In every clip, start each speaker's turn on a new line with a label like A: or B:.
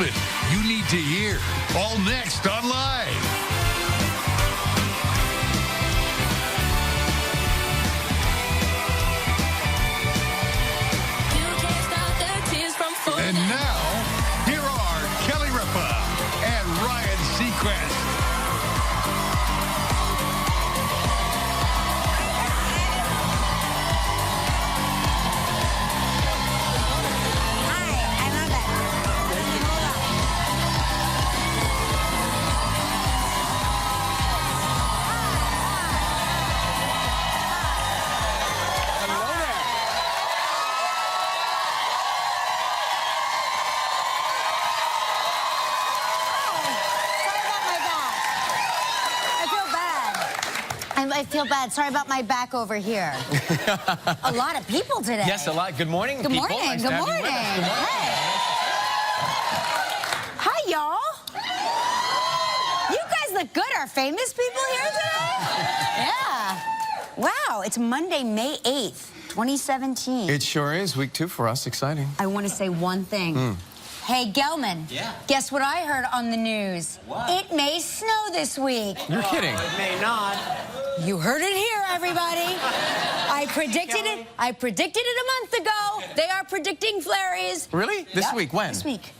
A: announcement you need to hear. All next on Live. And now, here are Kelly Ripa and Ryan Seacrest.
B: I feel bad. Sorry about my back over here. A lot of people today.
C: Yes, a lot. Good morning,
B: Good
C: people.
B: morning.
C: Nice
B: Good
C: to have you
B: morning.
C: with us. Good morning.
B: Hey. Hi, y'all. You guys look good. Are famous people here today? Yeah. Wow. It's Monday, May 8th, 2017.
C: It sure is. Week 2 for us. Exciting.
B: I want to say one thing. Hey, Gelman.
D: Yeah.
B: Guess what I heard on the news?
D: What?
B: It may snow this week.
C: You're kidding.
D: It may not.
B: You heard it here, everybody. I predicted it. I predicted it a month ago. They are predicting flurries.
C: Really? This
B: Yep,
C: week? When?
B: This week.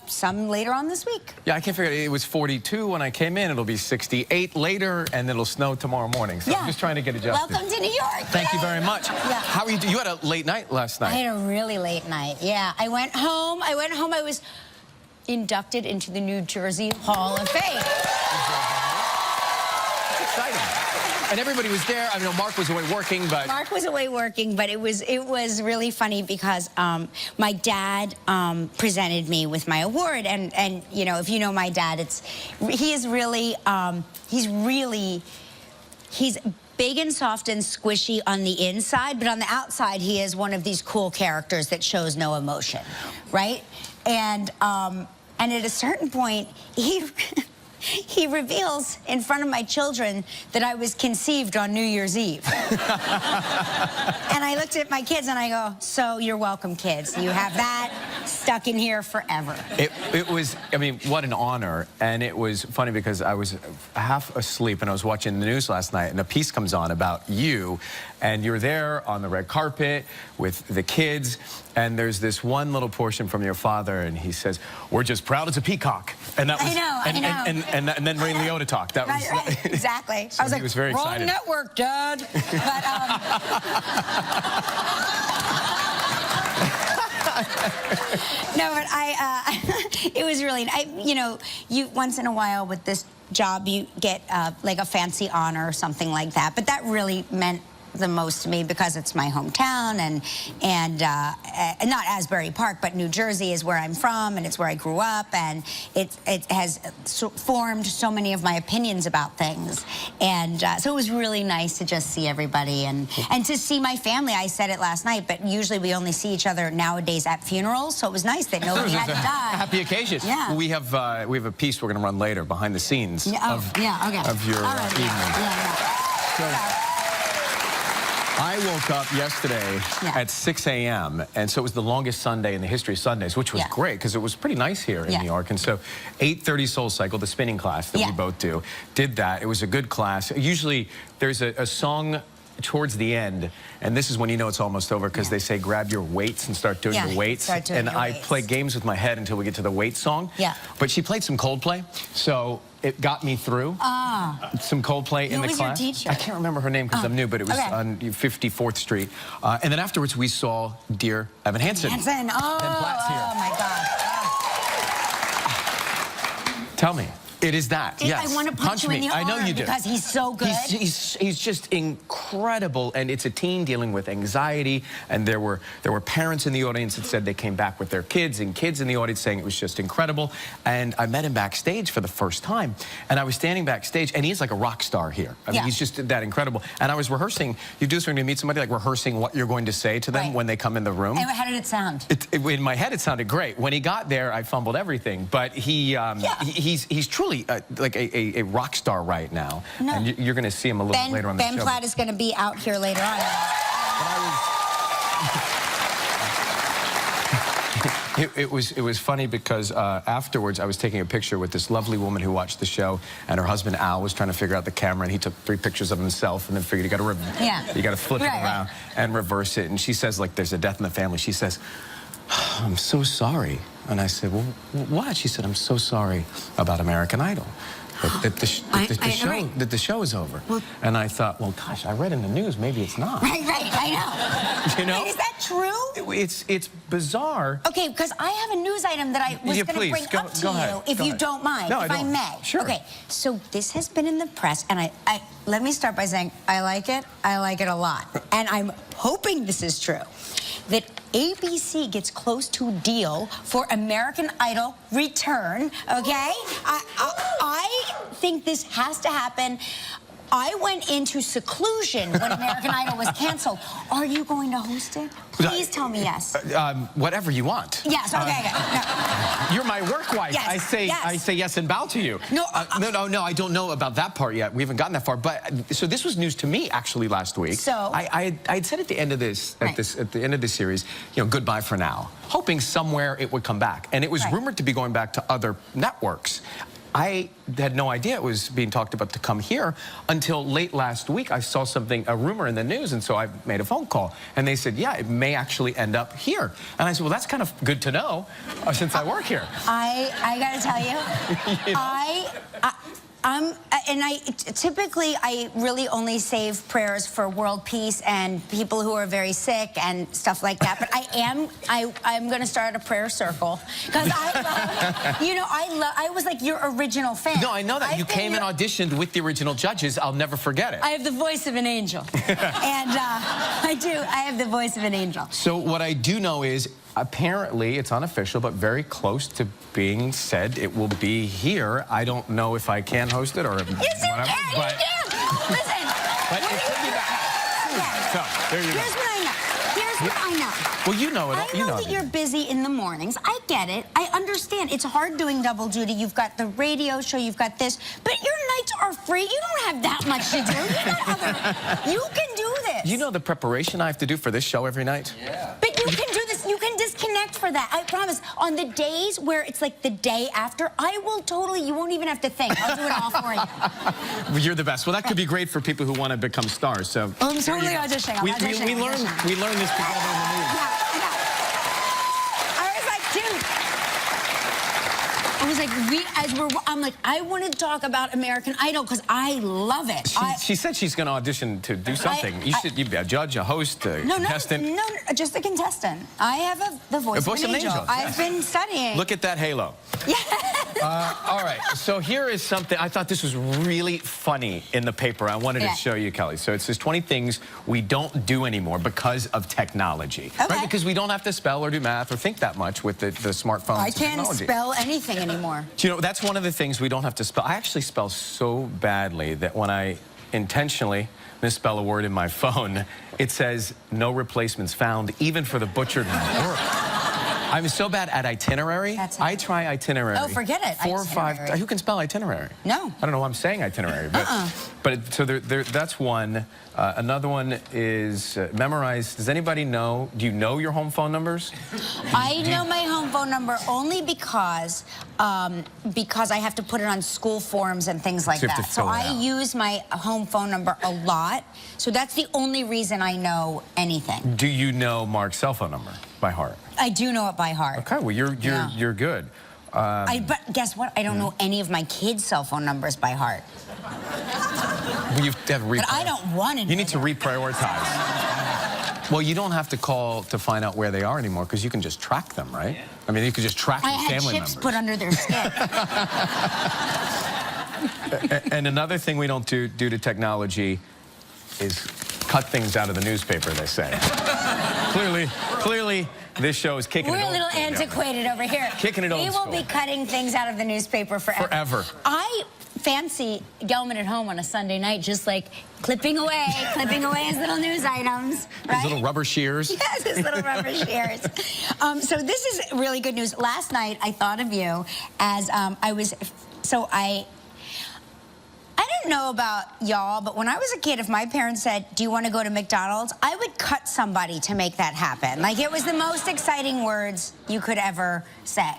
B: Some later on this week.
C: Yeah, I can't figure it. It was 42 when I came in. It'll be 68 later, and it'll snow tomorrow morning. So
B: Yeah.
C: I'm just trying to get adjusted.
B: Welcome to New York.
C: Thank you very much.
B: Yeah.
C: How are you? You had a late night last
B: I
C: night.
B: had a really late night. Yeah. I went home. I was inducted into the New Jersey Hall of Fame.
C: It's exciting. And everybody was there. I mean, Mark was away working, but...
B: Mark was away working, but it was really funny because my dad presented me with my award, and you know, if you know my dad, he's big and soft and squishy on the inside, but on the outside, he is one of these cool characters that shows no emotion, right? And at a certain point, he reveals in front of my children that I was conceived on New Year's Eve. And I looked at my kids and I go, so you're welcome, kids. You have that stuck in here forever.
C: It was, I mean, what an honor. And it was funny because I was half asleep and I was watching the news last night and a piece comes on about you. And you're there on the red carpet with the kids. And there's this one little portion from your father and he says, we're just proud as a peacock. And that was,
B: I know.
C: And then Ray Liotta talked. That was
B: right, exactly.
C: So
B: I was
C: he
B: like,
C: was very
B: wrong
C: excited.
B: network, Dad. But, no, but it was really, you know, you once in a while with this job, you get like a fancy honor or something like that. But that really meant the most to me because it's my hometown and not Asbury Park, but New Jersey is where I'm from and it's where I grew up, and it has formed so many of my opinions about things, and so it was really nice to just see everybody and to see my family. I said it last night, but usually we only see each other nowadays at funerals, so it was nice that nobody had to die.
C: Happy occasion.
B: Yeah.
C: We have a piece we're going to run later behind the scenes of your evening. So, I woke up yesterday at 6 a.m., and so it was the longest Sunday in the history of Sundays, which was great because it was pretty nice here in New York. And so 8:30 Soul Cycle, the spinning class that we both do, did that. It was a good class. Usually there's a song towards the end, and this is when you know it's almost over because they say grab your weights and start doing your weights. And I play games with my head until we get to the weight song. But she played some Coldplay, so it got me through. Some Coldplay in the class.
B: Who was your teacher?
C: I can't remember her name because I'm new, but it was on 54th Street. And then afterwards we saw dear Evan Hansen.
B: Oh,
C: And Platt's here.
B: oh my God.
C: Tell me. It is that, yes.
B: I want to punch you in the arm.
C: I know you do.
B: Because he's so good.
C: He's just incredible, and it's a teen dealing with anxiety, and there were parents in the audience that said they came back with their kids, and kids in the audience saying it was just incredible. And I met him backstage for the first time, and I was standing backstage, and he's like a rock star here. I mean, he's just that incredible. And I was rehearsing, you do this when you meet somebody, like rehearsing what you're going to say to them when they come in the room.
B: And how did it sound?
C: In my head, it sounded great. When he got there, I fumbled everything. But he's truly like a rock star right now.
B: No.
C: And you're going to see him a little later on the show.
B: Ben Platt is going to be out here later on.
C: It was funny because afterwards I was taking a picture with this lovely woman who watched the show, and her husband Al was trying to figure out the camera, and he took 3 pictures of himself, and then figured you got to flip it around and reverse it. And she says, like, there's a death in the family. She says, I'm so sorry. And I said, well, what? She said, I'm so sorry about American Idol. That the show is over. Well, and I thought, well, gosh, I read in the news, maybe it's not.
B: Right, I know.
C: You know?
B: Wait, is that true?
C: It's bizarre.
B: Okay, because I have a news item that I was going to bring up to you, if you don't mind, if I may.
C: Sure.
B: Okay, so this has been in the press, and I let me start by saying I like it a lot. And I'm hoping this is true, that ABC gets close to a deal for American Idol return, okay? I think this has to happen. I went into seclusion when American Idol was canceled. Are you going to host it? Please tell me yes.
C: Whatever you want.
B: Yes, okay. No.
C: You're my work wife.
B: Yes,
C: I say yes and bow to you.
B: No,
C: no, I don't know about that part yet. We haven't gotten that far. But so this was news to me actually last week.
B: So
C: I'd said at the end of this, at the end of this series, you know, goodbye for now, hoping somewhere it would come back, and it was rumored to be going back to other networks. I had no idea it was being talked about to come here until late last week. I saw a rumor in the news, and so I made a phone call. And they said, yeah, it may actually end up here. And I said, well, that's kind of good to know since I work here.
B: I got to tell you, you know? Typically I really only save prayers for world peace and people who are very sick and stuff like that. But I'm going to start a prayer circle because I love, you know, I was like your original fan.
C: No, I know that. You came and auditioned with the original judges. I'll never forget it.
B: I have the voice of an angel. And I have the voice of an angel.
C: So what I do know is, apparently, it's unofficial, but very close to being said it will be here. I don't know if I can host it or
B: yes,
C: whatever.
B: You can. Listen.
C: But it could be back. So, there you go.
B: Here's what I know. Here's what I know.
C: Well, you know it.
B: I know that you're busy in the mornings. I get it. I understand. It's hard doing double duty. You've got the radio show. You've got this. But your nights are free. You don't have that much to do. You can do this.
C: You know the preparation I have to do for this show every night?
B: Yeah. But you can do this. You can disconnect for that. I promise. On the days where it's like the day after, I will totally, you won't even have to think. I'll do it all for you.
C: Well, you're the best. Well, that could be great for people who want to become stars. So
B: I'm totally auditioning.
C: We learned this together in the movie.
B: Yeah. I was like, dude. I was like, I'm like, I want to talk about American Idol because I love it.
C: She said she's going to audition to do something. You'd be a judge, a host, a contestant.
B: No, just a contestant. I have the voice of an angel. I've been studying.
C: Look at that halo.
B: Yeah.
C: All right, so here is something. I thought this was really funny in the paper. I wanted to show you, Kelly. So it says 20 things we don't do anymore because of technology. Okay. Right? Because we don't have to spell or do math or think that much with the smartphones.
B: I can't spell anything anymore.
C: Do you know, that's one of the things we don't have to spell. I actually spell so badly that when I intentionally misspell a word in my phone, it says no replacements found, even for the butchered word. I'm so bad at itinerary. I try itinerary.
B: Oh, forget it.
C: 4 or 5. Who can spell itinerary?
B: No.
C: I don't know why I'm saying itinerary. But so that's one. Another one is memorize. Does anybody know? Do you know your home phone numbers?
B: I know my home phone number only because I have to put it on school forms and things like that. So I use my home phone number a lot. So that's the only reason I know anything.
C: Do you know Mark's cell phone number by heart?
B: I do know it by heart.
C: Okay, well you're good.
B: But guess what? I don't know any of my kids' cell phone numbers by heart.
C: Well, you have to
B: but I don't want to.
C: You need to reprioritize. Well, you don't have to call to find out where they are anymore because you can just track them, right? I mean, you can just track your family members.
B: I had chips put under their skin.
C: And another thing we don't do due to technology is cut things out of the newspaper, they say. Clearly, this show is kicking it old.
B: We're a little antiquated over here.
C: Kicking it old.
B: We will be cutting things out of the newspaper forever. I fancy Gelman at home on a Sunday night, just like clipping away his little news items. Right?
C: His little rubber shears.
B: Yes, his little rubber shears. So this is really good news. Last night, I thought of you as I don't don't know about y'all, but when I was a kid, if my parents said, do you want to go to McDonald's? I would cut somebody to make that happen. Like, it was the most exciting words you could ever say.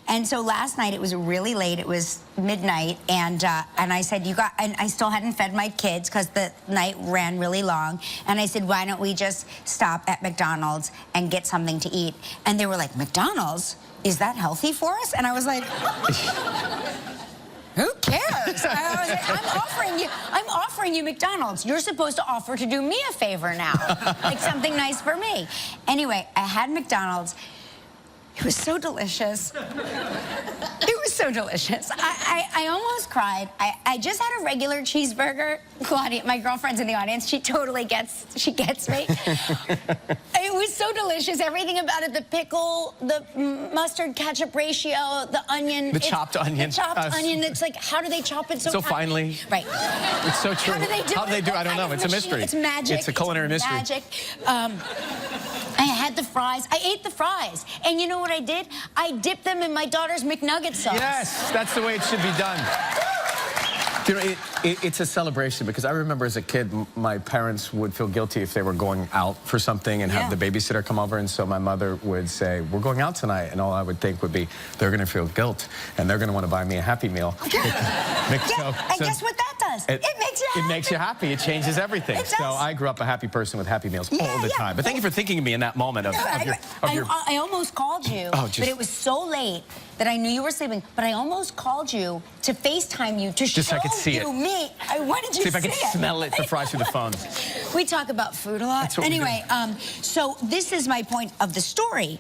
B: And so last night, it was really late. It was midnight, and I said, and I still hadn't fed my kids because the night ran really long. And I said, why don't we just stop at McDonald's and get something to eat? And they were like, McDonald's? Is that healthy for us? And I was like... Who cares? I was like, I'm offering you McDonald's. You're supposed to offer to do me a favor now. Like something nice for me. Anyway, I had McDonald's. It was so delicious. It was so delicious. I almost cried. I just had a regular cheeseburger. Claudia, my girlfriend's in the audience. She totally gets me. It was so delicious. Everything about it, the pickle, the mustard ketchup ratio, the onion.
C: The chopped onion.
B: The chopped onion. It's like, how do they chop it so
C: finely?
B: Right.
C: It's so true.
B: How do they do it?
C: How do they do it? I don't know. It's a mystery.
B: It's magic.
C: It's a culinary mystery.
B: Magic. I had the fries. I ate the fries. And you know what I did? I dipped them in my daughter's McNugget sauce.
C: Yes, that's the way it should be done. You know, it's a celebration because I remember as a kid, my parents would feel guilty if they were going out for something and have the babysitter come over. And so my mother would say, we're going out tonight. And all I would think would be, they're going to feel guilt and they're going to want to buy me a Happy Meal.
B: And guess what that does? It makes you happy.
C: It makes you happy. It changes everything.
B: It does.
C: So I grew up a happy person with Happy Meals all the time. But thank you for thinking of me in that moment
B: I almost called you, but it was so late that I knew you were sleeping. But I almost called you to FaceTime you to show
C: so I could see
B: you me. I wanted you to see
C: if I could smell it, the fries through the phone.
B: We talk about food a lot. Anyway, so this is my point of the story.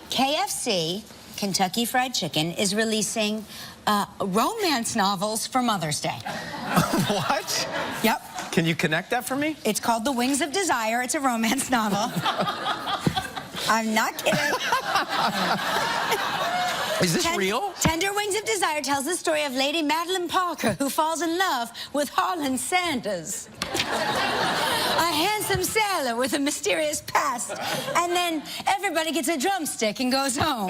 B: KFC, Kentucky Fried Chicken, is releasing romance novels for Mother's Day.
C: What?
B: Yep.
C: Can you connect that for me?
B: It's called The Wings of Desire. It's a romance novel. I'm not kidding.
C: Is this real?
B: Tender Wings of Desire tells the story of Lady Madeline Parker, who falls in love with Harlan Sanders, a handsome sailor with a mysterious past. And then everybody gets a drumstick and goes home.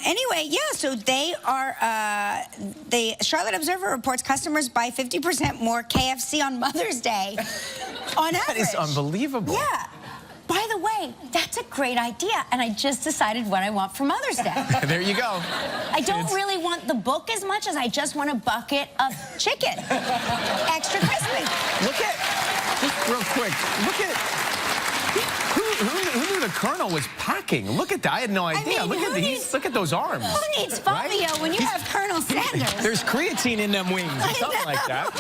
B: Anyway, yeah, so they are, the Charlotte Observer reports customers buy 50% more KFC on Mother's Day on average.
C: That is unbelievable.
B: Yeah. By the way, that's a great idea, and I just decided what I want for Mother's Day.
C: There you go.
B: I don't really want the book as much as I just want a bucket of chicken. Extra crispy.
C: Look at, just real quick, look at, who knew the Colonel was packing? Look at that, I had no idea.
B: I mean,
C: look at those arms.
B: Who needs Fabio when you have Colonel Sanders?
C: There's creatine in them wings or something like that.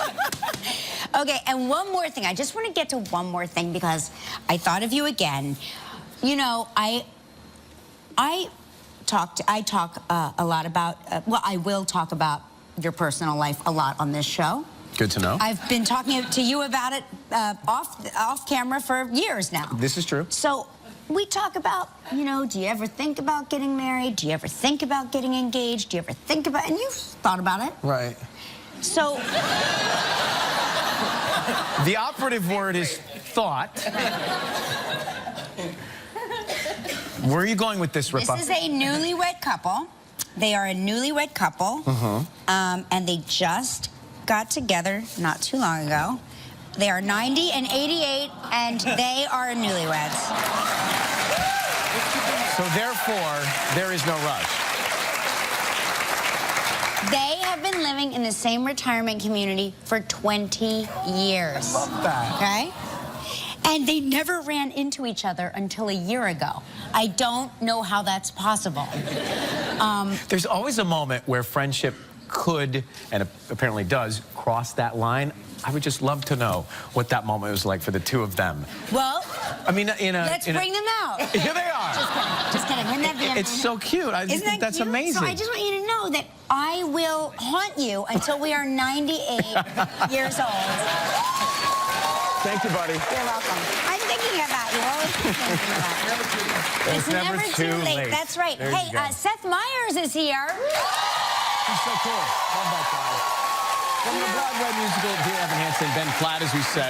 B: Okay, and one more thing. I just want to get to one more thing because I thought of you again. You know, I talk a lot about, well, I will talk about your personal life a lot on this show.
C: Good to know.
B: I've been talking to you about it off camera for years now.
C: This is true.
B: So we talk about, you know, do you ever think about getting married? Do you ever think about getting engaged? Do you ever think about, and you've thought about it.
C: Right.
B: So...
C: The operative word is thought. Where are you going with this, Ripa?
B: This is a newlywed couple. They are a newlywed couple. And they just got together not too long ago. They are 90 and 88, and they are newlyweds.
C: So therefore, there is no rush.
B: They have been living in the same retirement community for 20 years.
C: I love that.
B: Okay? And they never ran into each other until a year ago. I don't know how that's possible.
C: There's always a moment where friendship could, and apparently does, cross that line. I would just love to know what that moment was like for the two of them.
B: Well,
C: I mean,
B: let's bring them out.
C: Here they are.
B: Just kidding. Wouldn't that be
C: It's so cute. I just think that's
B: cute?
C: amazing.
B: So I just want you to know that I will haunt you until we are 98 years old.
C: Thank you, buddy.
B: You're welcome. I'm thinking about you. Always thinking about you. It's never too late. That's right. Hey, Seth Meyers is here.
C: He's so cool. Love that guy. From the Broadway musical, here, Evan Hansen, Ben Platt, as we said.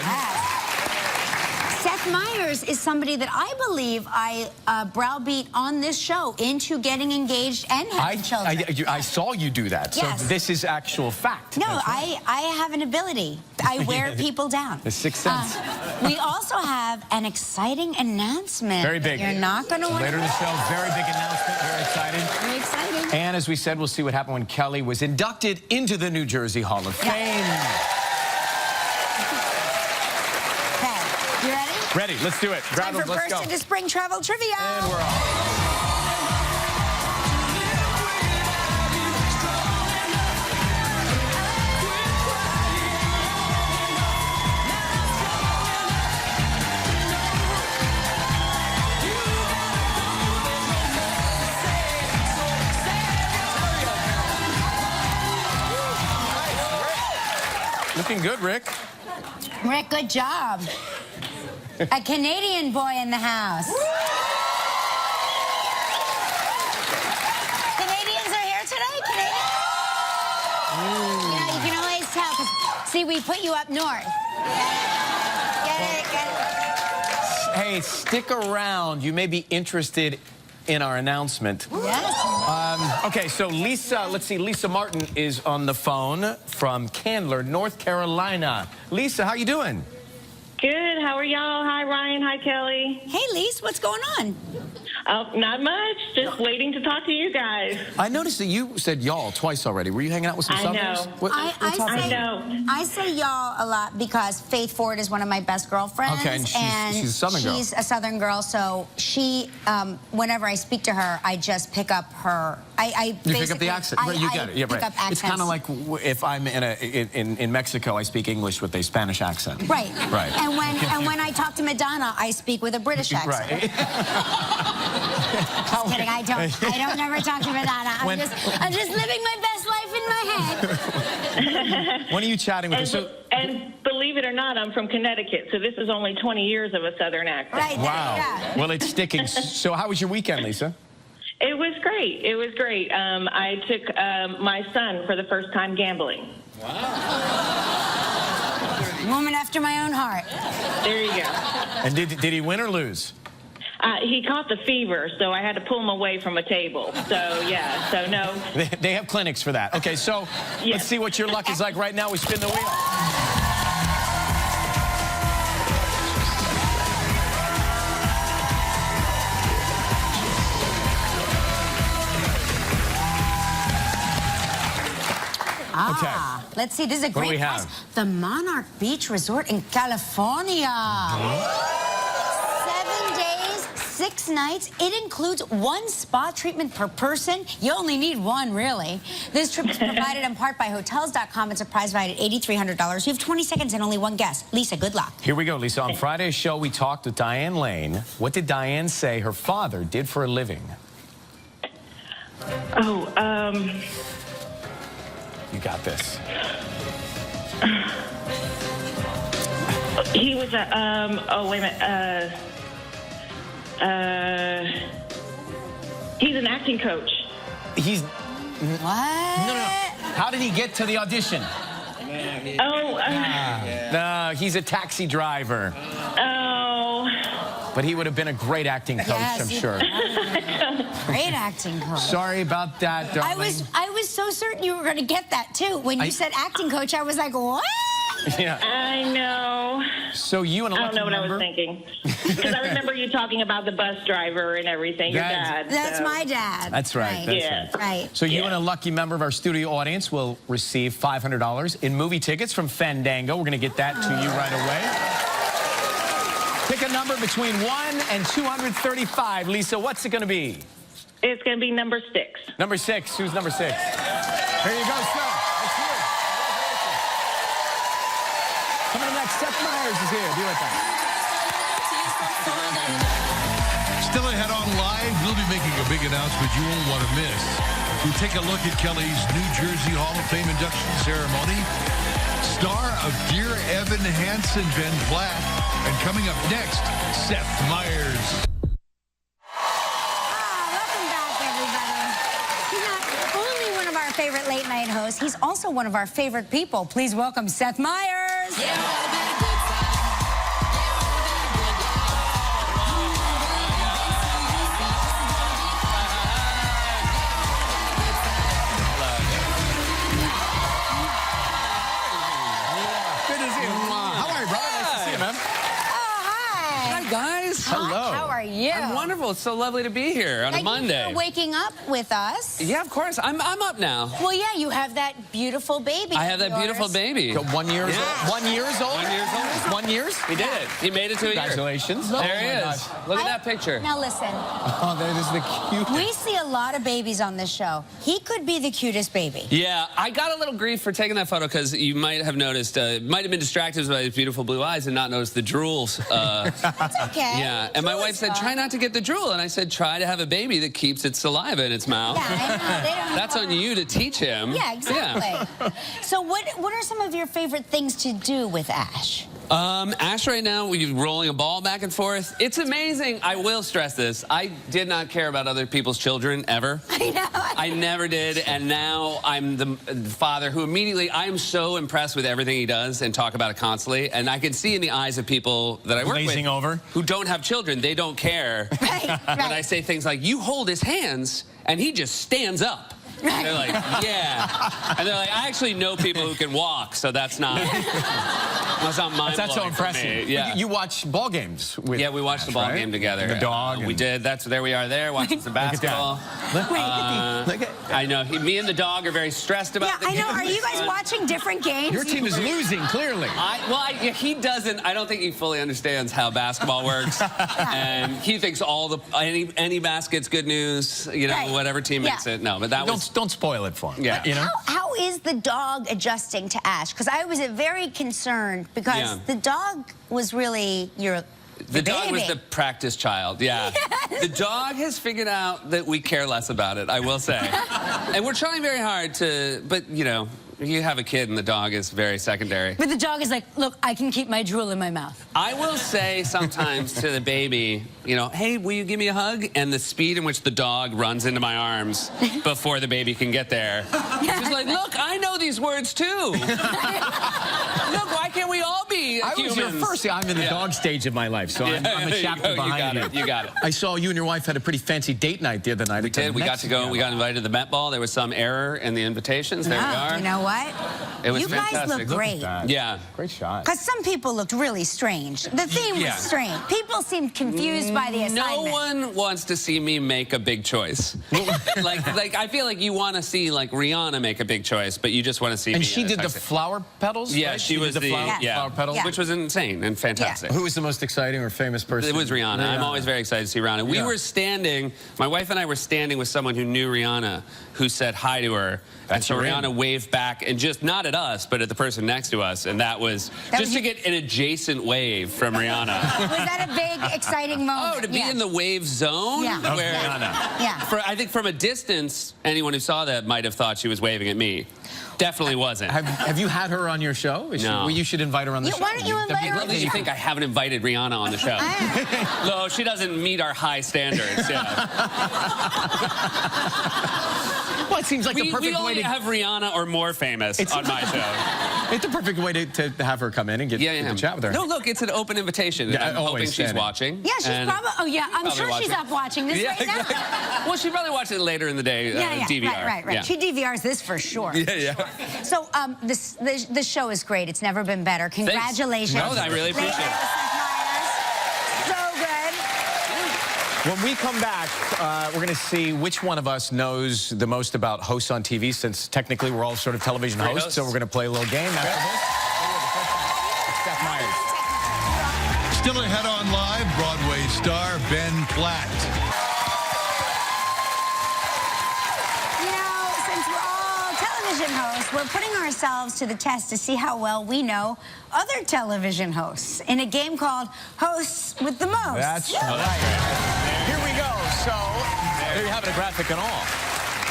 B: Seth Seth Meyers is somebody that I believe I browbeat on this show into getting engaged and having children.
C: I saw you do that.
B: Yes.
C: So this is actual fact.
B: No, I have an ability. I wear people down.
C: The sixth sense.
B: We also have an exciting announcement.
C: Very big.
B: You're not going to want
C: Later in the show, very big announcement. Very exciting.
B: Very exciting.
C: And as we said, we'll see what happened when Kelly was inducted into the New Jersey Hall of Fame.
B: Okay, you ready?
C: Ready. Let's do it. Grab them. Let's go.
B: Time for Burst into Spring Travel Trivia.
C: And we're off. Looking good, Rick.
B: Rick, good job. A Canadian boy in the house. Canadians are here today? Canadians? Yeah, you can always tell. 'Cause, see, we put you up north. Get it.
C: Hey, stick around. You may be interested in our announcement.
B: Yes.
C: Okay, so Lisa, let's see, Lisa Martin is on the phone from Candler, North Carolina. Lisa, how you doing?
D: Good. How are y'all? Hi, Ryan. Hi, Kelly.
B: Hey, Lise, what's going on?
D: Not much. Just waiting to talk to you guys.
C: I noticed that you said y'all twice already. Were you hanging out with some
D: I
C: Southerners?
D: know.
B: I know. I say y'all a lot because Faith Ford is one of my best girlfriends.
C: Okay, and she's a Southern girl.
B: She's a Southern girl, so she, whenever I speak to her, I just pick up her.
C: You pick up the accent. Right, you get it. Yeah,
B: pick
C: right.
B: up accents.
C: It's kind of like if I'm in Mexico, I speak English with a Spanish accent.
B: Right.
C: Right.
B: And when I talk to Madonna, I speak with a British accent.
C: Right.
B: Just kidding. I don't never talk to Madonna. I'm just living my best life in my head.
C: When are you chatting with her?
D: And believe it or not, I'm from Connecticut, so this is only 20 years of a Southern accent.
B: Right.
C: Wow.
B: Yeah.
C: Well, it's sticking. So how was your weekend, Lisa?
D: It was great. It was great. I took my son for the first time gambling.
B: Woman after my own heart.
D: There you go.
C: And did he win or lose?
D: He caught the fever, so I had to pull him away from a table. So, yeah, so no.
C: They have clinics for that. Okay, so let's see what your luck is like right now. We spin the wheel.
B: Okay. Let's see. This is a great prize. The Monarch Beach Resort in California. 7 days, 6 nights. It includes 1 spa treatment per person. You only need 1, really. This trip is provided in part by Hotels.com. It's a prize valued at $8,300. You have 20 seconds and only 1 guess. Lisa, good luck.
C: Here we go, Lisa. On Friday's show, we talked with Diane Lane. What did Diane say her father did for a living? You got this.
D: He was a, wait a minute. He's an acting coach.
C: He's...
B: What?
C: No. How did he get to the audition? No, he's a taxi driver. But he would have been a great acting coach, I'm sure.
B: Great acting coach.
C: Sorry about that, darling.
B: I was so certain you were going to get that, too. When you said acting coach, I was like, what?
C: Yeah.
D: I know.
C: So you and a lucky
D: member? I don't know what I was thinking. Because I remember you talking about the bus driver and everything, your dad.
B: That's my dad.
C: That's right. That's
B: right.
C: So you and a lucky member of our studio audience will receive $500 in movie tickets from Fandango. We're going to get that to you right away. Pick a number between 1 and 235. Lisa, what's it going to be?
D: It's going to be number 6.
C: Number 6. Who's number 6? Here you go, sir. It's you. Coming up next, Seth Meyers is here. Be right back.
A: Still ahead on Live, we'll be making a big announcement you won't want to miss. We'll take a look at Kelly's New Jersey Hall of Fame induction ceremony. Star of Dear Evan Hansen, Ben Platt. And coming up next, Seth Meyers.
B: Welcome back, everybody. He's not only one of our favorite late night hosts, he's also one of our favorite people. Please welcome Seth Meyers.
C: Hello.
B: How are you?
E: I'm wonderful. It's so lovely to be here on a Monday.
B: Thank you for waking up with us.
E: Yeah, of course. I'm up now.
B: Well, yeah, you have that beautiful baby.
E: I have that beautiful baby.
C: So 1 year old. 1 year old?
E: 1 year old.
C: 1 year?
E: He did it. He made it to a year.
C: Congratulations.
E: There he is. Look at that picture.
B: Now listen.
C: Oh, that is the cutest.
B: We see a lot of babies on this show. He could be the cutest baby.
E: Yeah, I got a little grief for taking that photo because you might have noticed, might have been distracted by his beautiful blue eyes and not noticed the drools.
B: That's okay.
E: Yeah, and my wife said, try not to get the drool. And I said, try to have a baby that keeps its saliva in its mouth.
B: Yeah, I know. They don't
E: That's on you to teach him.
B: Yeah, exactly. Yeah. So what are some of your favorite things to do with Ash?
E: Ash right now, we're rolling a ball back and forth. It's amazing. I will stress this. I did not care about other people's children ever.
B: I know.
E: I never did, and now I'm the father who immediately, I'm so impressed with everything he does and talk about it constantly, and I can see in the eyes of people that I work with who don't have children, they don't care.
B: Right.
E: When I say things like, you hold his hands, and he just stands up. Right. They're like, yeah. And they're like, I actually know people who can walk, so that's not mind-blowing.
C: That's so impressive.
E: Yeah.
C: You watch ball games with
E: Yeah, we watched the ball game together.
C: And the dog.
E: We did. There we are there, watching some basketball.
C: Look at
E: I know. Me and the dog are very stressed about the game.
B: I know. Are you guys watching different games?
C: Your team is losing, clearly.
E: He doesn't. I don't think he fully understands how basketball works. And he thinks any basket's good news, you know, whatever team makes it. No, but that was...
C: Don't spoil it for him.
E: Yeah.
C: You know?
B: How is the dog adjusting to Ash? Because I was very concerned because the dog was really
E: The dog was the practice child, yeah. Yes. The dog has figured out that we care less about it, I will say. And we're trying very hard to, but, you know, you have a kid and the dog is very secondary.
B: But the dog is like, look, I can keep my drool in my mouth.
E: I will say sometimes to the baby, you know, hey, will you give me a hug? And the speed in which the dog runs into my arms before the baby can get there. She's like, look, I know these words too. Look, why can't we all be humans?
C: I was your first. I'm in the dog stage of my life, so I'm a chapter behind you.
E: You got it.
C: I saw you and your wife had a pretty fancy date night the other night.
E: We did. We got to go. We got invited to the Met Ball. There was some error in the invitations. There we are.
B: You know what?
E: It was
B: you
E: fantastic.
B: guys look great.
E: Yeah.
C: Great shot.
B: Because some people looked really strange. The theme was strange. People seemed confused by the assignment.
E: No one wants to see me make a big choice. like I feel like you want to see like Rihanna make a big choice, but you just want to see.
C: And she did the flower petals.
E: Yeah,
C: right?
E: she was the
C: flower petals,
E: which was insane and fantastic.
C: Who was the most exciting or famous person?
E: It was Rihanna. I'm always very excited to see Rihanna. We were standing. My wife and I were standing with someone who knew Rihanna, who said hi to her. And so Rihanna waved back, and just not at us, but at the person next to us, and that was just to get an adjacent wave from Rihanna.
B: Was that a big, exciting moment?
E: Oh, to be in the wave zone?
B: Yeah.
E: Where,
B: yeah.
E: I think from a distance, anyone who saw that might have thought she was waving at me. Definitely wasn't.
C: Have you had her on your show?
E: No.
C: You should invite her on the show.
B: Why don't you invite her on the show?
E: You think I haven't invited Rihanna on the show? No, she doesn't meet our high standards.
C: Well, it seems like the perfect way to...
E: We only have Rihanna or more famous on my show.
C: It's the perfect way to have her come in and get to chat with her.
E: No, look, it's an open invitation. I'm hoping she's watching.
B: Yeah, she's probably... Oh, yeah, I'm sure she's up watching this right now.
E: Well, she probably watched it later in the day, DVR.
B: Right. Yeah. She DVRs this for sure.
E: Yeah.
B: So, this show is great. It's never been better. Congratulations.
E: No, I really appreciate it.
B: So good.
C: When we come back, we're going to see which one of us knows the most about hosts on TV, since technically we're all sort of television hosts. So we're going to play a little game after this. Seth Meyers.
A: Still ahead on live, Broadway star Ben Platt.
B: Hosts, we're putting ourselves to the test to see how well we know other television hosts in a game called Hosts with the Most.
C: That's right. Here we go. So there you have it, a graphic and all.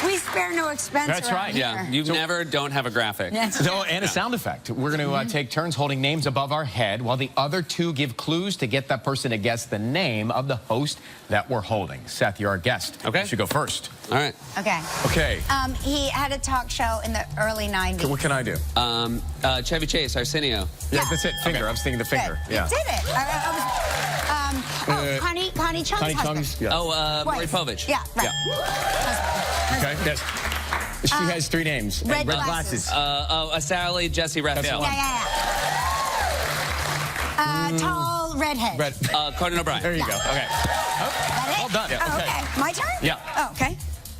B: We spare no expense.
C: That's right.
E: Yeah, you never don't have a graphic.
C: No, and a sound effect. We're going to take turns holding names above our head while the other two give clues to get that person to guess the name of the host that we're holding. Seth, you're our guest.
E: Okay.
C: You should go first.
E: All right.
B: Okay. He had a talk show in the early 90s.
C: What can I do?
E: Chevy Chase, Arsenio.
C: Yeah, that's it. Finger. I was thinking the finger.
B: Good.
C: Yeah.
B: You did it. Connie Chung's husband.
C: Yeah.
E: Maury Povich.
B: Yeah, right.
C: Okay, yes. She has three names.
B: Red glasses.
E: Sally Jesse Raphael.
B: Yeah. Tall, redhead.
E: Conan O'Brien.
C: There you go. Okay.
B: That
C: Well done.
B: Oh, okay. My turn?
C: Yeah.
B: Oh, okay.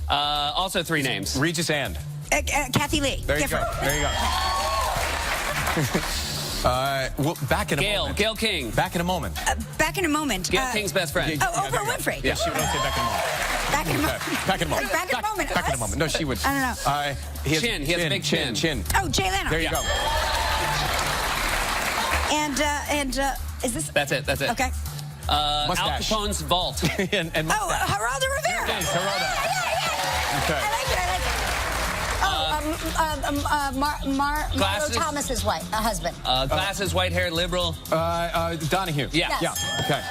E: Also 3 names.
C: Regis and.
B: Kathy Lee.
C: There you go. There you go. Well, back in a moment.
E: Gail King.
C: Back in a moment.
B: Back in a moment.
E: Gail King's best friend.
B: Oprah Winfrey.
C: Yeah, she would say back in a moment.
B: Back in a moment.
C: Back in a moment.
B: Like back in a moment.
C: Back in a moment. No, she would.
B: I don't know.
E: He has a big chin.
B: Oh, Jay Leno.
C: There you go.
B: And is this?
E: That's it.
B: Okay.
E: Al
C: Mustache.
E: Capone's vault.
C: and mustache.
B: Geraldo Rivera.
C: Yes, Geraldo.
B: Yeah.
C: Okay.
B: I like it. Marlo
E: Glasses.
B: Thomas's wife, husband.
E: Glasses, white hair, liberal.
C: Donahue.
E: Yeah.
B: Yes.
C: Yeah. Okay.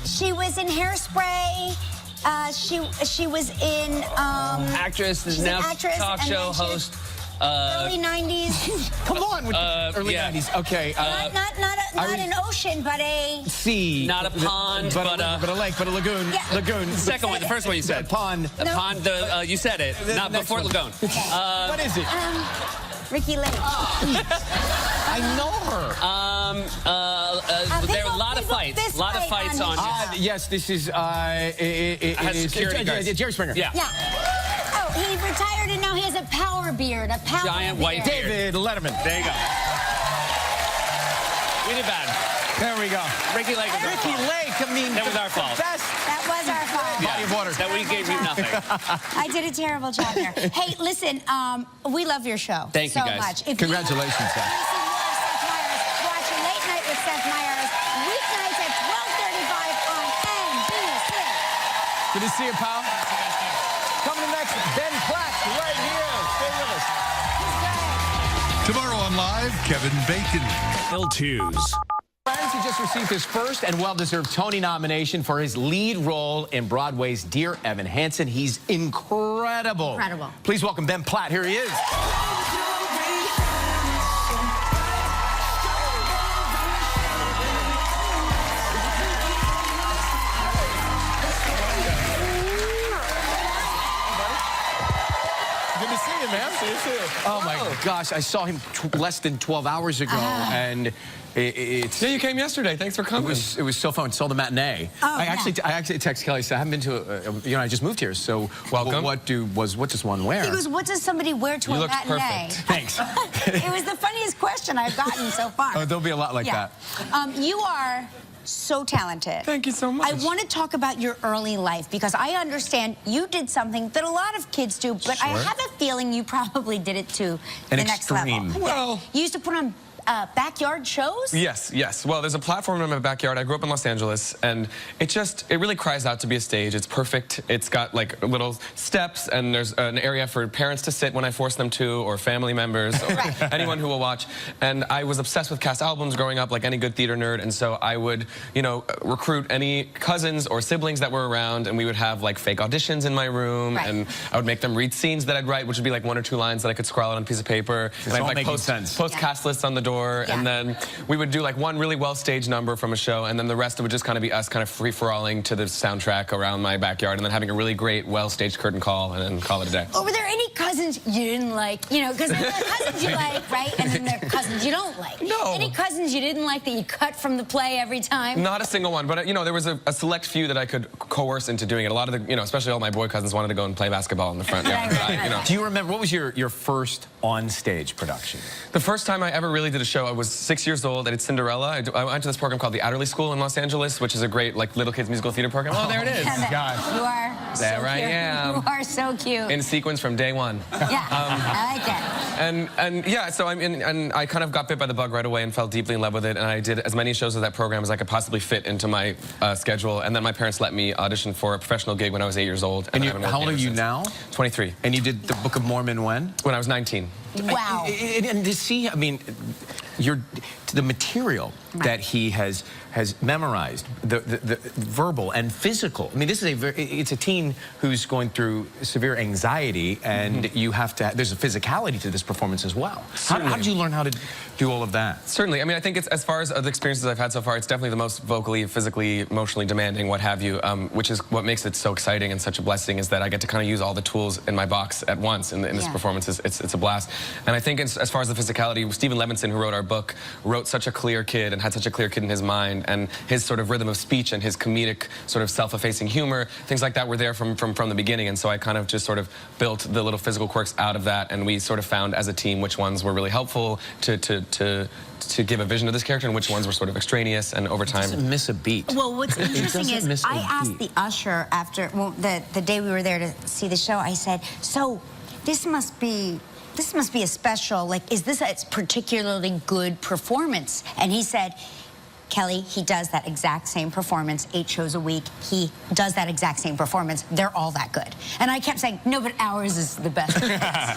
B: She was in Hairspray. She was in.
E: Actress is
B: she's
E: now
B: an actress,
E: talk
B: and
E: show
B: then she-
E: host.
B: Early 90s.
C: Come on with the early 90s. Okay.
B: not an ocean, but a
C: sea.
E: Not a pond, but
C: a lake, but a lagoon.
B: Yeah.
C: Lagoon.
E: The second one, the first one you said.
C: A pond.
E: A pond. You said it. Not
C: next
E: before
C: one.
E: Lagoon.
C: What is it?
B: Ricky Lake.
C: I know her.
E: There are a lot of fights. A lot of fights on.
C: Yes, this is. It is
E: security guards.
C: Jerry Springer.
E: Yeah.
B: Yeah. Oh, he retired and now he has a power beard. A power
E: Giant
B: beard.
E: white beard.
C: David Letterman.
E: There you go. We did bad.
C: There we go.
E: Ricky Lake.
C: Ricky Lake. I mean,
E: that was our fault.
C: Best
B: That was our fault.
C: body of water.
E: That we gave you nothing.
B: I did a terrible job there. Hey, listen, we love your show.
E: Thank you,
B: so
E: guys.
B: much. If
C: Congratulations,
B: you
C: Seth.
B: want to see more of Seth Meyers, watch Late Night with Seth Meyers, weeknights at 12:35 on NBC.
C: Good to see you, pal. Coming next, Ben Platt, right here. Stay with us.
A: Tomorrow on Live, Kevin Bacon.
F: L2s.
C: Friends, he just received his first and well-deserved Tony nomination for his lead role in Broadway's Dear Evan Hansen. He's incredible.
B: Incredible.
C: Please welcome Ben Platt. Here he is. Good to see you, man. See you too. Oh my gosh, I saw him less than 12 hours ago, and it's.
G: Yeah, you came yesterday. Thanks for coming.
C: It was so fun. Saw the matinee.
B: Oh,
C: I actually texted Kelly. Said I haven't been to. I just moved here. So
G: welcome.
C: What does one wear?
B: He goes, what does somebody wear to
G: You
B: a
G: looked
B: matinee?
G: perfect.
C: Thanks.
B: It was the funniest question I've gotten so far.
C: Oh, there'll be a lot like that.
B: You are so talented.
G: Thank you so much.
B: I want to talk about your early life because I understand you did something that a lot of kids do, but I have a feeling you probably did it to the next level.
G: Well,
B: you used to put on backyard shows?
G: Yes. Well, there's a platform in my backyard. I grew up in Los Angeles, and it really cries out to be a stage. It's perfect. It's got like little steps, and there's an area for parents to sit when I force them to, or family members, or anyone who will watch. And I was obsessed with cast albums growing up, like any good theater nerd, and so I would, recruit any cousins or siblings that were around, and we would have like fake auditions in my room, and I would make them read scenes that I'd write, which would be like 1 or 2 lines that I could scrawl out on a piece of paper. And I'd like post cast lists on the door. And then we would do like one really well-staged number from a show, and then the rest would just kind of be us kind of free-for-alling to the soundtrack around my backyard, and then having a really great, well-staged curtain call, and then call it a day.
B: Or were there any cousins you didn't like? Because there are cousins you like, right? And then there are cousins you don't like.
G: No.
B: Any cousins you didn't like that you cut from the play every time?
G: Not a single one, but there was a select few that I could coerce into doing it. A lot of the, especially all my boy cousins wanted to go and play basketball in the front yard.
C: Do you remember, what was your first on-stage production?
G: The first time I ever really did a show, I was 6 years old. I did Cinderella. I went to this program called the Adderley School in Los Angeles, which is a great little kids musical theater program. Oh, there it is.
C: God.
B: You are
G: there
B: so
G: I
B: cute.
G: am.
B: You are so cute.
G: In sequence from day one.
B: Yeah, I like that.
G: And yeah, so I kind of got bit by the bug right away and fell deeply in love with it, and I did as many shows of that program as I could possibly fit into my schedule, and then my parents let me audition for a professional gig when I was 8 years old.
C: And how old are you now?
G: 23.
C: And you did the Book of Mormon when?
G: When I was 19.
B: Wow.
C: And to see, the material that he has memorized, the verbal and physical. This is it's a teen who's going through severe anxiety, and you have to. There's a physicality to this performance as well. How did you learn how to do all of that?
G: Certainly. I think it's, as far as the experiences I've had so far, it's definitely the most vocally, physically, emotionally demanding, what have you, which is what makes it so exciting and such a blessing, is that I get to kind of use all the tools in my box at once in this performance. It's a blast. And I think as far as the physicality, Stephen Levinson, who wrote our book, wrote such a clear kid and had such a clear kid in his mind, and his sort of rhythm of speech and his comedic sort of self-effacing humor, things like that were there from the beginning. And so I kind of just sort of built the little physical quirks out of that, and we sort of found as a team which ones were really helpful to give a vision of this character and which ones were sort of extraneous, and over time...
C: It doesn't miss a beat.
B: Well, what's interesting is I asked the usher after, well, the day we were there to see the show, I said, so this must be a special, like, is this a particularly good performance? And he said, Kelly, he does that exact same performance 8 shows a week. He does that exact same performance. They're all that good. And I kept saying, no, but ours is the best.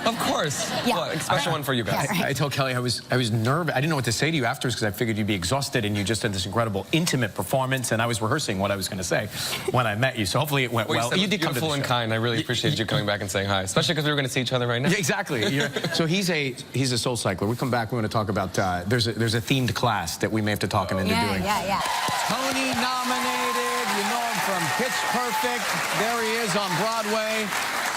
G: Of course. Yeah. Well, a special one for you guys.
B: Yeah, right.
C: I told Kelly I was nervous. I didn't know what to say to you afterwards because I figured you'd be exhausted, and you just had this incredible intimate performance, and I was rehearsing what I was going to say when I met you. So hopefully it went well.
G: You did come beautiful and kind. I really appreciated you coming back and saying hi, especially because we were going to see each other right now.
C: Yeah, exactly. So he's a soul cycler. We come back. We want to talk about there's a themed class that we may have to talk him into doing.
B: Yeah.
C: Tony nominated. You know him from Pitch Perfect. There he is on Broadway.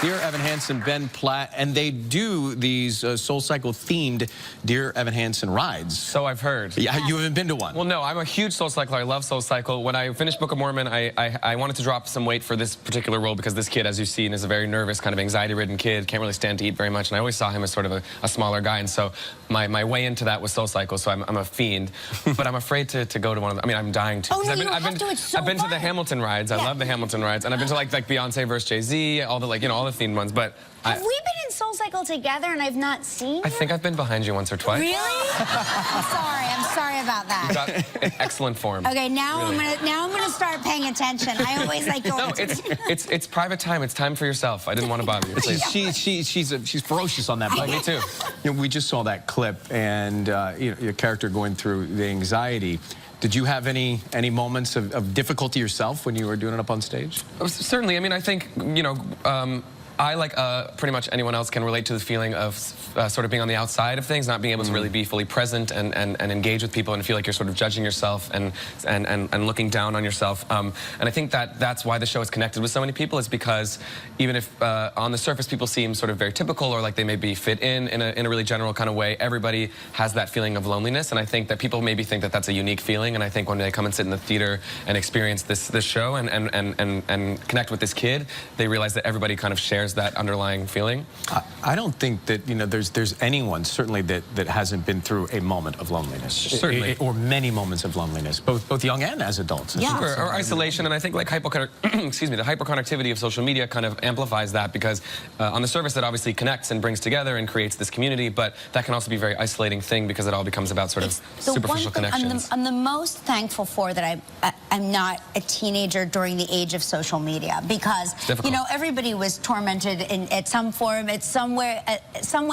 C: Dear Evan Hansen, Ben Platt, and they do these Soul Cycle themed Dear Evan Hansen rides.
G: So I've heard.
C: Yeah, you haven't been to one.
G: Well, no, I'm a huge Soul Cycler. I love Soul Cycle. When I finished Book of Mormon, I wanted to drop some weight for this particular role because this kid, as you've seen, is a very nervous, kind of anxiety-ridden kid, can't really stand to eat very much, and I always saw him as sort of a smaller guy, and so my way into that was Soul Cycle, so I'm a fiend, but I'm afraid to go to one of them. I mean, I'm dying to.
B: Oh, no,
G: I've been to the Hamilton rides. I love the Hamilton rides, and I've been to like Beyonce versus Jay-Z, all the all the themed ones, but
B: have we been in Soul Cycle together and I've not seen you?
G: I think I've been behind you once or twice.
B: Really? I'm sorry about that.
G: You got excellent form.
B: Okay, now really. I'm gonna start paying attention. I always like going.
G: No, it's private time. It's time for yourself. I didn't want to bother you. Please.
C: She's ferocious on that.
G: Me too.
C: We just saw that clip, and your character going through the anxiety. Did you have any moments of difficulty yourself when you were doing it up on stage?
G: Certainly. I mean, I think I, like pretty much anyone else, can relate to the feeling of sort of being on the outside of things, not being able to really be fully present and engage with people, and feel like you're sort of judging yourself and looking down on yourself. And I think that's why the show is connected with so many people, is because even if on the surface people seem sort of very typical, or like they maybe fit in a really general kind of way, everybody has that feeling of loneliness, and I think that people maybe think that that's a unique feeling, and I think when they come and sit in the theater and experience this show and connect with this kid, they realize that everybody kind of shares that underlying feeling.
C: I don't think that there's anyone certainly that hasn't been through a moment of loneliness,
G: certainly,
C: or many moments of loneliness, both young and as adults.
B: Yeah,
G: or isolation, and I think like the hyperconnectivity of social media kind of amplifies that, because on the surface it obviously connects and brings together and creates this community, but that can also be a very isolating thing because it all becomes about sort of superficial connections.
B: I'm the most thankful for that I'm not a teenager during the age of social media, because everybody was tormented at some form, some way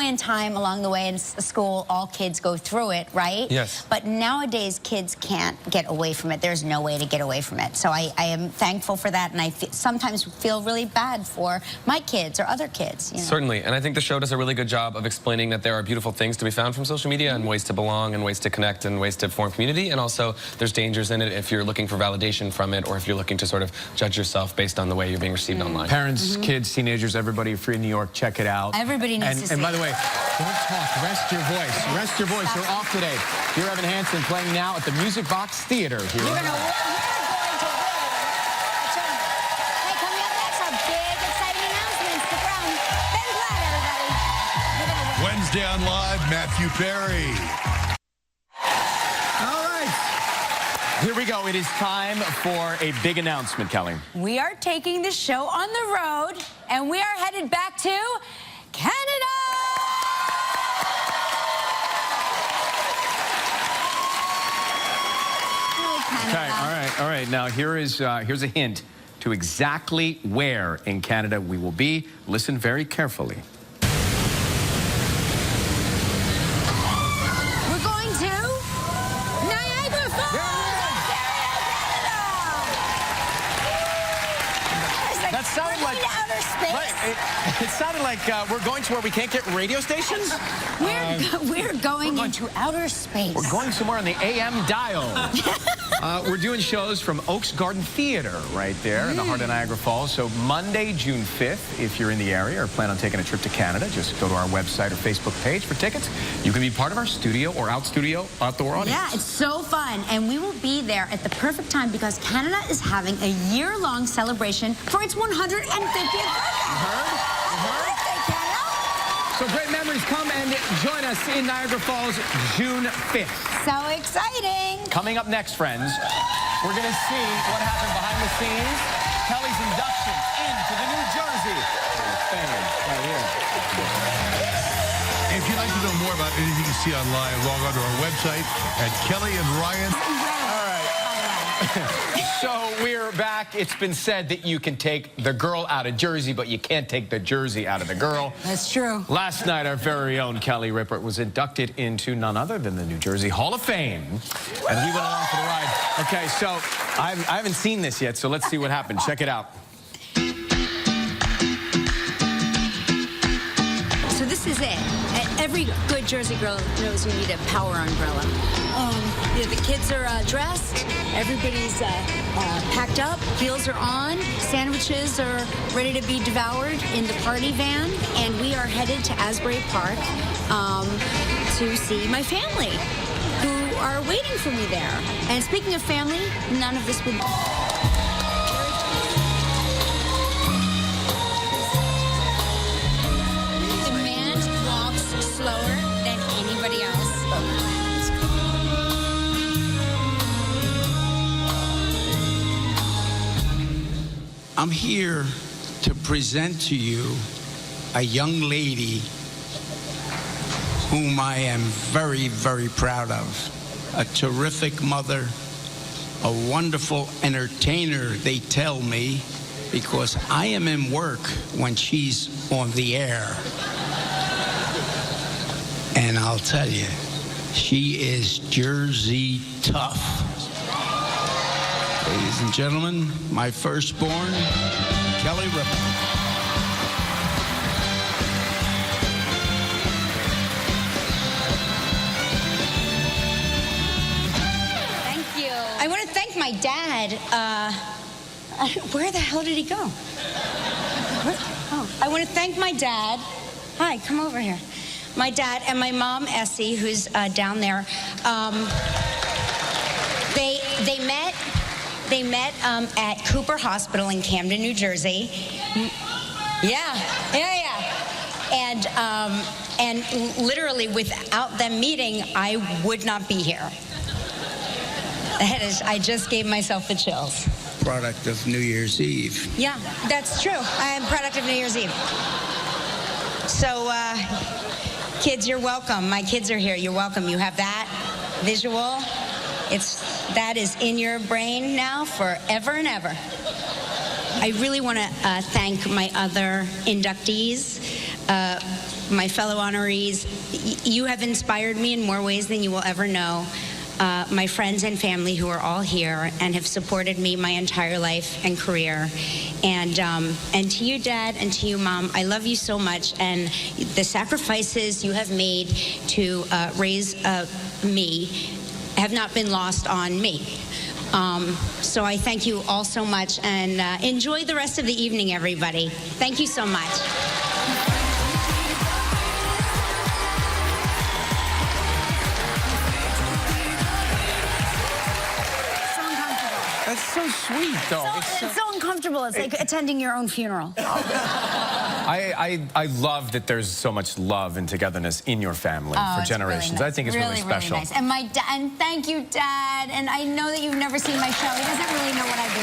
B: in time along the way in school. All kids go through it, right?
G: Yes.
B: But nowadays, kids can't get away from it. There's no way to get away from it. So I am thankful for that, and I sometimes feel really bad for my kids or other kids.
G: Certainly, and I think the show does a really good job of explaining that there are beautiful things to be found from social media, and ways to belong, and ways to connect, and ways to form community, and also there's dangers in it if you're looking for validation from it, or if you're looking to sort of judge yourself based on the way you're being received online.
C: Parents, kids, teenagers, everybody, if you're in New York, check it out.
B: Everybody needs to see it.
C: And by the way, don't talk. Rest your voice. Rest your voice. You're off today. Dear Evan Hansen, playing now at the Music Box Theater here.
B: You're going to win. Hey, coming up next, our big, exciting announcement. Stick around. Ben Platt, everybody.
A: Wednesday on Live, Matthew Perry.
C: All right. Here we go. It is time for a big announcement, Kelly.
B: We are taking the show on the road, and we are headed back to Canada.
C: Okay, all right. Now here's a hint to exactly where in Canada we will be. Listen very carefully.
B: We're going to Niagara Falls, Ontario, Canada.
C: That sounded like
B: outer space.
C: It sounded like we're going to where we can't get radio stations.
B: We're going into outer space.
C: We're going somewhere on the AM dial. We're doing shows from Oaks Garden Theater right there in the heart of Niagara Falls. So Monday, June 5th, if you're in the area or plan on taking a trip to Canada, just go to our website or Facebook page for tickets. You can be part of our studio or outdoor audience.
B: Yeah, it's so fun. And we will be there at the perfect time because Canada is having a year-long celebration for its 150th birthday.
C: You heard? So great memories. Come and join us in Niagara Falls, June 5th.
B: So exciting.
C: Coming up next, friends, we're going to see what happened behind the scenes. Kelly's induction into the New Jersey fame right here.
A: If you'd like to know more about anything you see online, log on to our website at Kelly and Ryan.
C: All right. So we're back. It's been said that you can take the girl out of Jersey, but you can't take the Jersey out of the girl.
B: That's true.
C: Last night, our very own Kelly Rippert was inducted into none other than the New Jersey Hall of Fame. And we went along for the ride. Okay, so I haven't seen this yet, so let's see what happened. Check it out.
B: So this is it. Every good Jersey girl knows you need a power umbrella. The kids are dressed, everybody's packed up, heels are on, sandwiches are ready to be devoured in the party van, and we are headed to Asbury Park to see my family, who are waiting for me there. And speaking of family, none of this would... slower than anybody else.
F: I'm here to present to you a young lady whom I am very, very proud of. A terrific mother, a wonderful entertainer, they tell me, because I am in work when she's on the air. And I'll tell you, she is Jersey tough. Ladies and gentlemen, my firstborn, Kelly Rippert.
B: Thank you. I want to thank my dad. Where the hell did he go? I want to thank my dad. Hi, come over here. My dad and my mom, Essie, who's down there. They met at Cooper Hospital in Camden, New Jersey. Yeah. And literally, without them meeting, I would not be here. I just gave myself the chills.
F: Product of New Year's Eve.
B: Yeah, that's true. I am product of New Year's Eve. So, kids, you're welcome. My kids are here. You're welcome. You have that visual. That is in your brain now forever and ever. I really want to thank my other inductees, my fellow honorees. You have inspired me in more ways than you will ever know. My friends and family who are all here and have supported me my entire life and career. And to you, Dad, and to you, Mom, I love you so much. And the sacrifices you have made to raise me have not been lost on me. So I thank you all so much, and enjoy the rest of the evening, everybody. Thank you so much.
C: That's so sweet, though.
B: It's so uncomfortable. It's like attending your own funeral.
C: I love that there's so much love and togetherness in your family for generations.
B: Really nice.
C: I think it's really special.
B: Really nice. And my dad, and thank you, Dad. And I know that you've never seen my show. He doesn't really know what I do.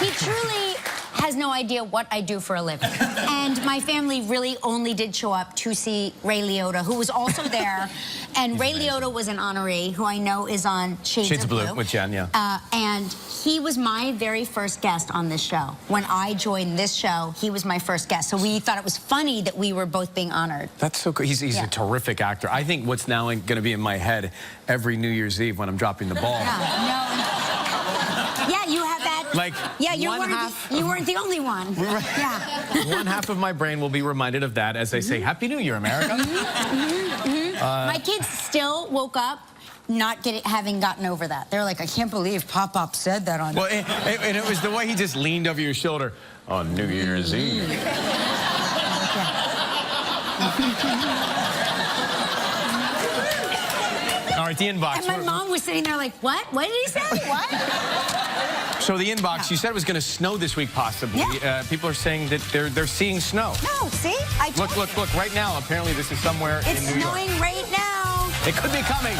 B: He truly has no idea what I do for a living. And my family really only did show up to see Ray Liotta, who was also there. And Ray Liotta was an honoree who I know is on Shades of Blue
C: with Jen, yeah.
B: And he was my very first guest on this show. When I joined this show, he was my first guest. So we thought it was funny that we were both being honored.
C: That's so cool. He's a terrific actor. I think what's now going to be in my head every New Year's Eve when I'm dropping the ball.
B: Yeah, you have that.
C: Like,
B: yeah, you weren't the only one.
C: Right.
B: Yeah.
C: One half of my brain will be reminded of that as they say, Happy New Year, America.
B: My kids still woke up not having gotten over that. They're like, I can't believe Pop-Pop said that on...
C: Well, and it was the way he just leaned over your shoulder on New Year's Eve. All right, the inbox.
B: And my mom was sitting there like, what? What did he say? What?
C: So the inbox, you said it was going to snow this week, possibly.
B: Yeah.
C: People are saying that they're seeing snow.
B: No, see?
C: Look, right now, apparently this is somewhere in New York.
B: It's snowing right now.
C: It could be coming.